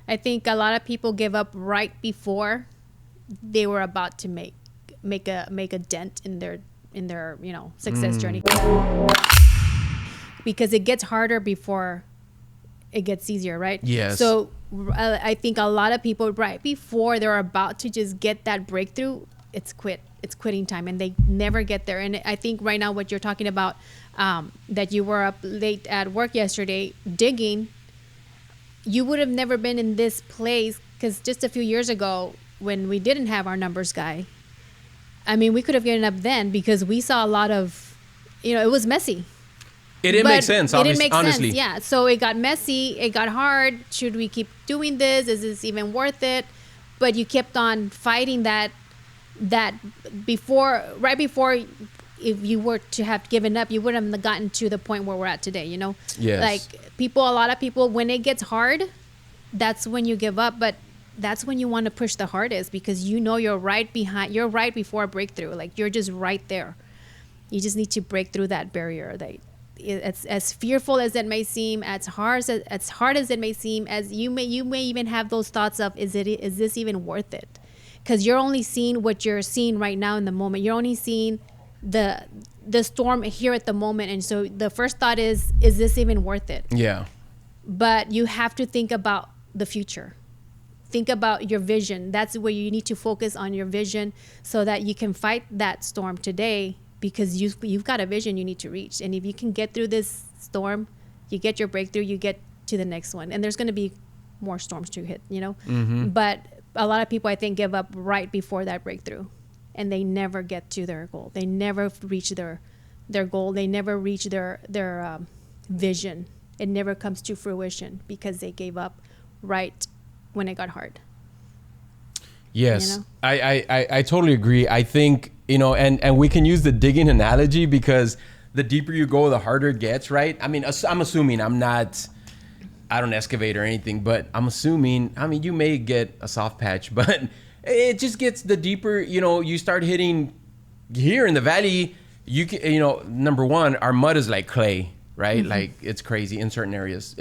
I think a lot of people give up right before they were about to make a dent in their success journey, because it gets harder before it gets easier, right? Yes. So I think a lot of people right before they're about to just get that breakthrough, it's quitting time, and they never get there. And I think right now what you're talking about, that you were up late at work yesterday digging, you would have never been in this place, because just a few years ago when we didn't have our numbers guy, I mean, we could have given up then, because we saw a lot of, it was messy. It didn't make sense, honestly. Yeah, so it got messy. It got hard. Should we keep doing this? Is this even worth it? But you kept on fighting that right before, if you were to have given up, you wouldn't have gotten to the point where we're at today, Yes. Like a lot of people, when it gets hard, that's when you give up. But that's when you want to push the hardest, because you're right before a breakthrough. Like, you're just right there. You just need to break through that barrier. It's as fearful as it may seem, as hard as it may seem, as you may even have those thoughts of, is this even worth it? Because you're only seeing what you're seeing right now in the moment. You're only seeing the storm here at the moment, and so the first thought is this even worth it? Yeah. But you have to think about the future. Think about your vision. That's where you need to focus on your vision, so that you can fight that storm today, because you've got a vision you need to reach. And if you can get through this storm, you get your breakthrough, you get to the next one. And there's going to be more storms to hit, Mm-hmm. But a lot of people, I think, give up right before that breakthrough, and they never get to their goal. They never reach their goal. They never reach their vision. It never comes to fruition, because they gave up right when it got hard. Yes, I totally agree. I think, and we can use the digging analogy, because the deeper you go, the harder it gets, right? I mean, I'm assuming I don't excavate or anything, but I'm assuming, you may get a soft patch, but it just gets the deeper, you start hitting here in the valley, number one, our mud is like clay, right? Mm-hmm. Like, it's crazy in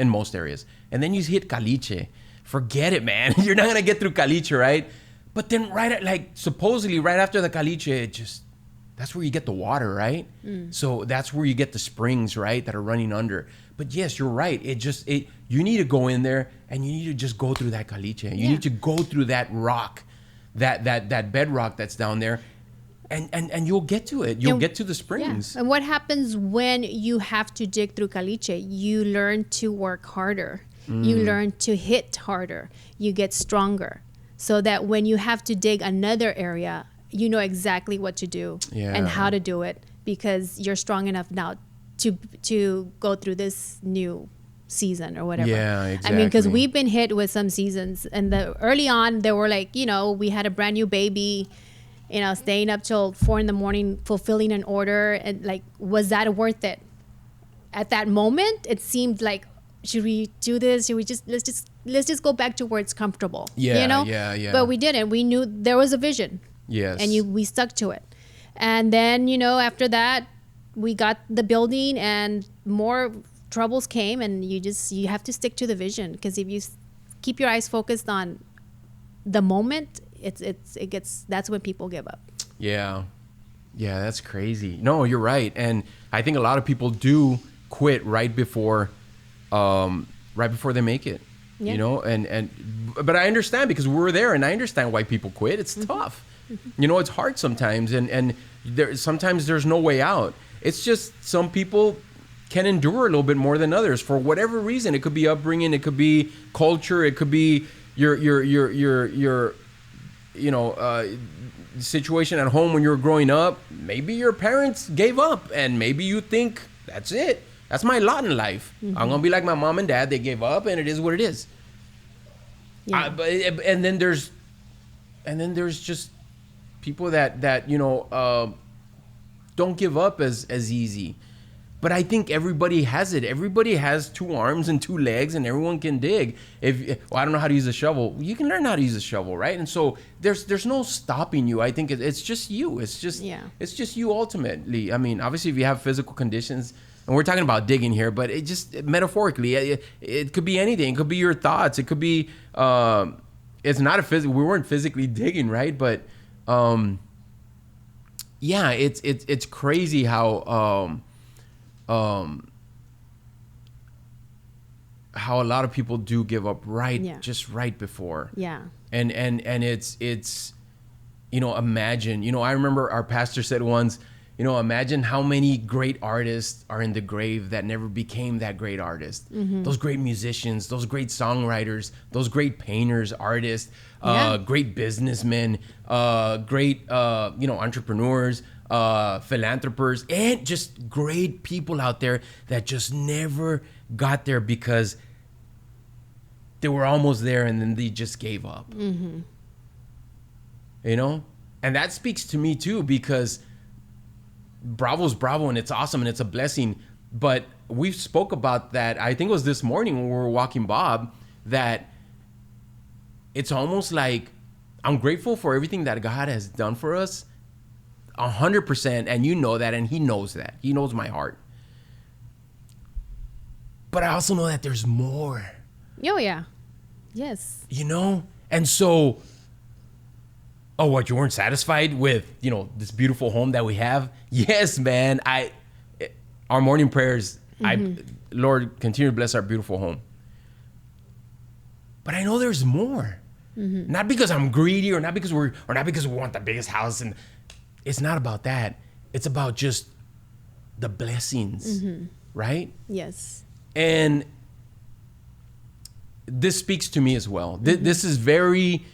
most areas. And then you hit caliche. Forget it, man. You're not going to get through caliche, right? But then supposedly right after the caliche, that's where you get the water, right? So that's where you get the springs, right, that are running under. But yes, you're right. You need to go in there, and you need to just go through that caliche. You need to go through that rock, that bedrock that's down there, and you'll get to it. You'll get to the springs. Yeah. And what happens when you have to dig through caliche? You learn to work harder. You learn to hit harder. You get stronger, so that when you have to dig another area, you know exactly what to do and how to do it, because you're strong enough now to go through this new season or whatever. Yeah, exactly. I mean, because we've been hit with some seasons, and early on they were like, we had a brand new baby, staying up till 4 a.m, fulfilling an order, and like, was that worth it? At that moment, it seemed like, should we do this? Should we let's just go back to where it's comfortable? Yeah. But we didn't. We knew there was a vision. Yes. And we stuck to it. And then, after that, we got the building, and more troubles came, and you have to stick to the vision, because if you keep your eyes focused on the moment, that's when people give up. Yeah, that's crazy. No, you're right. And I think a lot of people do quit right before they make it. But I understand, because we were there, and I understand why people quit. It's tough. Mm-hmm. It's hard sometimes, and sometimes there's no way out. It's just some people can endure a little bit more than others for whatever reason. It could be upbringing, it could be culture, it could be your situation at home when you were growing up. Maybe your parents gave up, and maybe you think, that's it. That's my lot in life. Mm-hmm. I'm gonna be like my mom and dad. They gave up, and it is what it is. Yeah. And then there's just people that don't give up as easy. But I think everybody has it. Everybody has 2 arms and 2 legs, and everyone can dig. I don't know how to use a shovel. You can learn how to use a shovel, right? And so there's no stopping you. I think it's just you. It's just you ultimately. I mean, obviously, if you have physical conditions, and we're talking about digging here, but it just metaphorically, it could be anything. It could be your thoughts. It could be, it's not a physical, we weren't physically digging, right? But, yeah, it's crazy how a lot of people do give up just right before. Yeah. And it's, you know, imagine, you know, I remember our pastor said once, you know, imagine how many great artists are in the grave that never became that great artist. Those great musicians, those great songwriters, those great painters, artists, great businessmen, great, you know, entrepreneurs, philanthropers, and just great people out there that just never got there because they were almost there and then they just gave up. You know? And that speaks to me too, because bravo's bravo and it's awesome and it's a blessing. But we spoke about that, I think it was this morning when we were walking Bob, that it's almost like I'm grateful for everything that God has done for us 100%. And you know that, and he knows that. He knows my heart. But I also know that there's more. Oh, yeah. Yes. You know? And so, oh, what, you weren't satisfied with, you know, this beautiful home that we have? Yes, man. Our morning prayers, Lord, continue to bless our beautiful home. But I know there's more. Not because I'm greedy or not because we want the biggest house, and it's not about that. It's about just the blessings, right? Yes. And this speaks to me as well. This is very,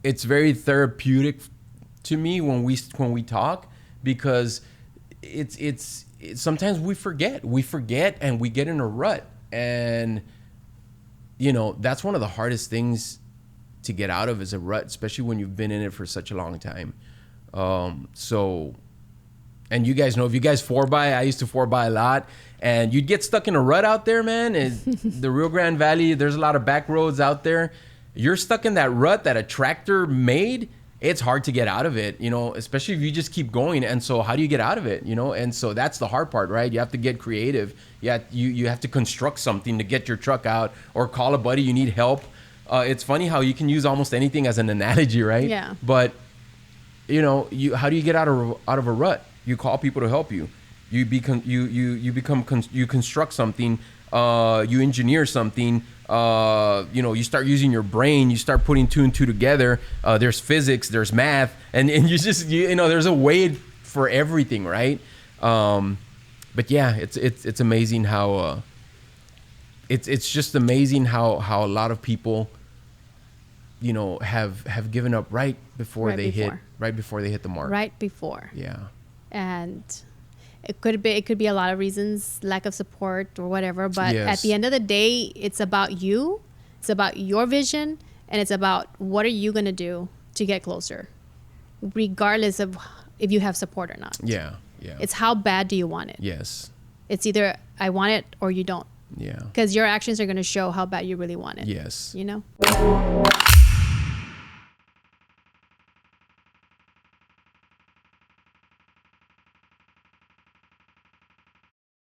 it's very therapeutic to me when we talk, because it's sometimes we forget and we get in a rut, and you know, that's one of the hardest things to get out of, is a rut, especially when you've been in it for such a long time. So, and you guys know, if you guys 4x, I used to 4x a lot, and you'd get stuck in a rut out there, man. The Rio Grande Valley, there's a lot of back roads out there. You're stuck in that rut that a tractor made. It's hard to get out of it, you know, especially if you just keep going. And so how do you get out of it, you know? And so that's the hard part, right? You have to get creative. You have to construct something to get your truck out, or call a buddy, you need help. It's funny how you can use almost anything as an analogy, right? Yeah. But, you know, how do you get out of a rut? You call people to help you. You construct something, you engineer something, you know, you start using your brain, you start putting two and two together. There's physics, there's math, and you know, there's a way for everything, right? But yeah, it's amazing how it's just amazing how a lot of people, you know, have given up right before they hit the mark. Right before. Yeah. And it could be a lot of reasons, lack of support or whatever, but at the end of the day, it's about you. It's about your vision, and it's about what are you going to do to get closer, regardless of if you have support or not. Yeah. Yeah. It's how bad do you want it? Yes. It's either I want it or you don't. Yeah. Because your actions are going to show how bad you really want it. Yes. You know?